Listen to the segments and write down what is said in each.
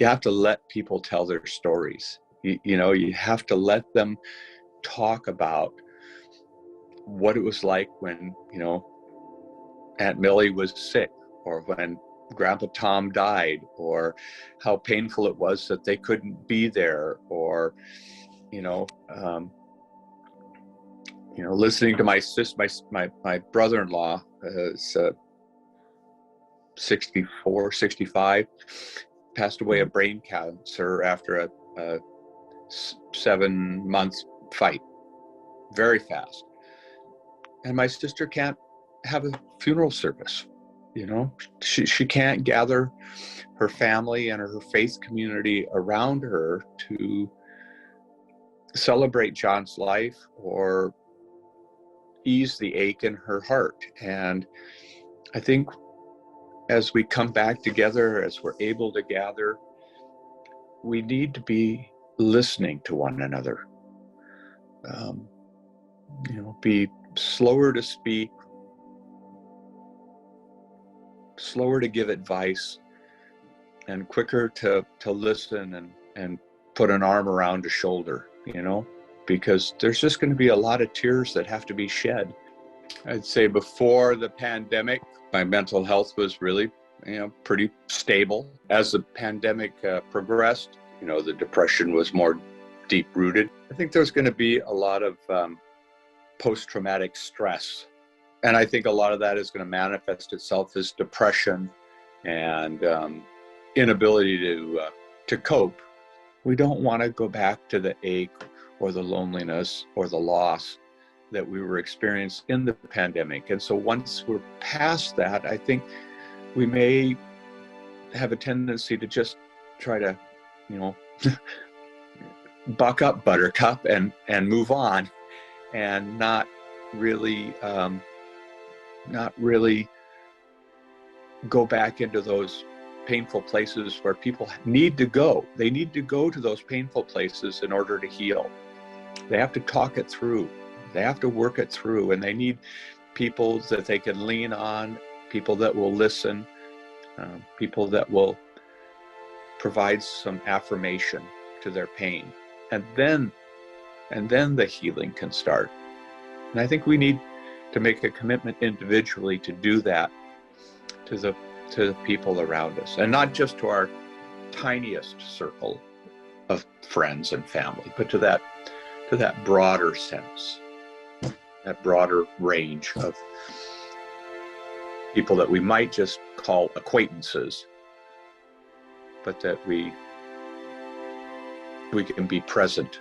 you have to let people tell their stories. You know, you have to let them talk about what it was like when, you know, Aunt Millie was sick, or when Grandpa Tom died, or how painful it was that they couldn't be there, or, you know, listening to my brother-in-law is 64, 65, passed away of brain cancer after a 7-month fight, very fast. And my sister can't have a funeral service. You know, she can't gather her family and her faith community around her to celebrate John's life or ease the ache in her heart. And I think as we come back together, as we're able to gather, we need to be listening to one another. Be slower to speak, slower to give advice, and quicker to listen and put an arm around a shoulder, you know, because there's just going to be a lot of tears that have to be shed. I'd say before the pandemic, my mental health was really, pretty stable. As the pandemic progressed, the depression was more deep-rooted. I think there's going to be a lot of post-traumatic stress. And I think a lot of that is going to manifest itself as depression and inability to cope. We don't want to go back to the ache or the loneliness or the loss that we were experiencing in the pandemic. And so once we're past that, I think we may have a tendency to just try to, buck up, buttercup, and move on, and not really go back into those painful places where people need to go. They need to go to those painful places in order to heal. They have to talk it through. They have to work it through, and they need people that they can lean on, people that will listen, people that will provide some affirmation to their pain. And then the healing can start. And I think we need to make a commitment individually to do that to the people around us, and not just to our tiniest circle of friends and family, but to that broader sense, that broader range of people that we might just call acquaintances, but that we can be present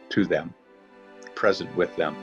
to them, present with them.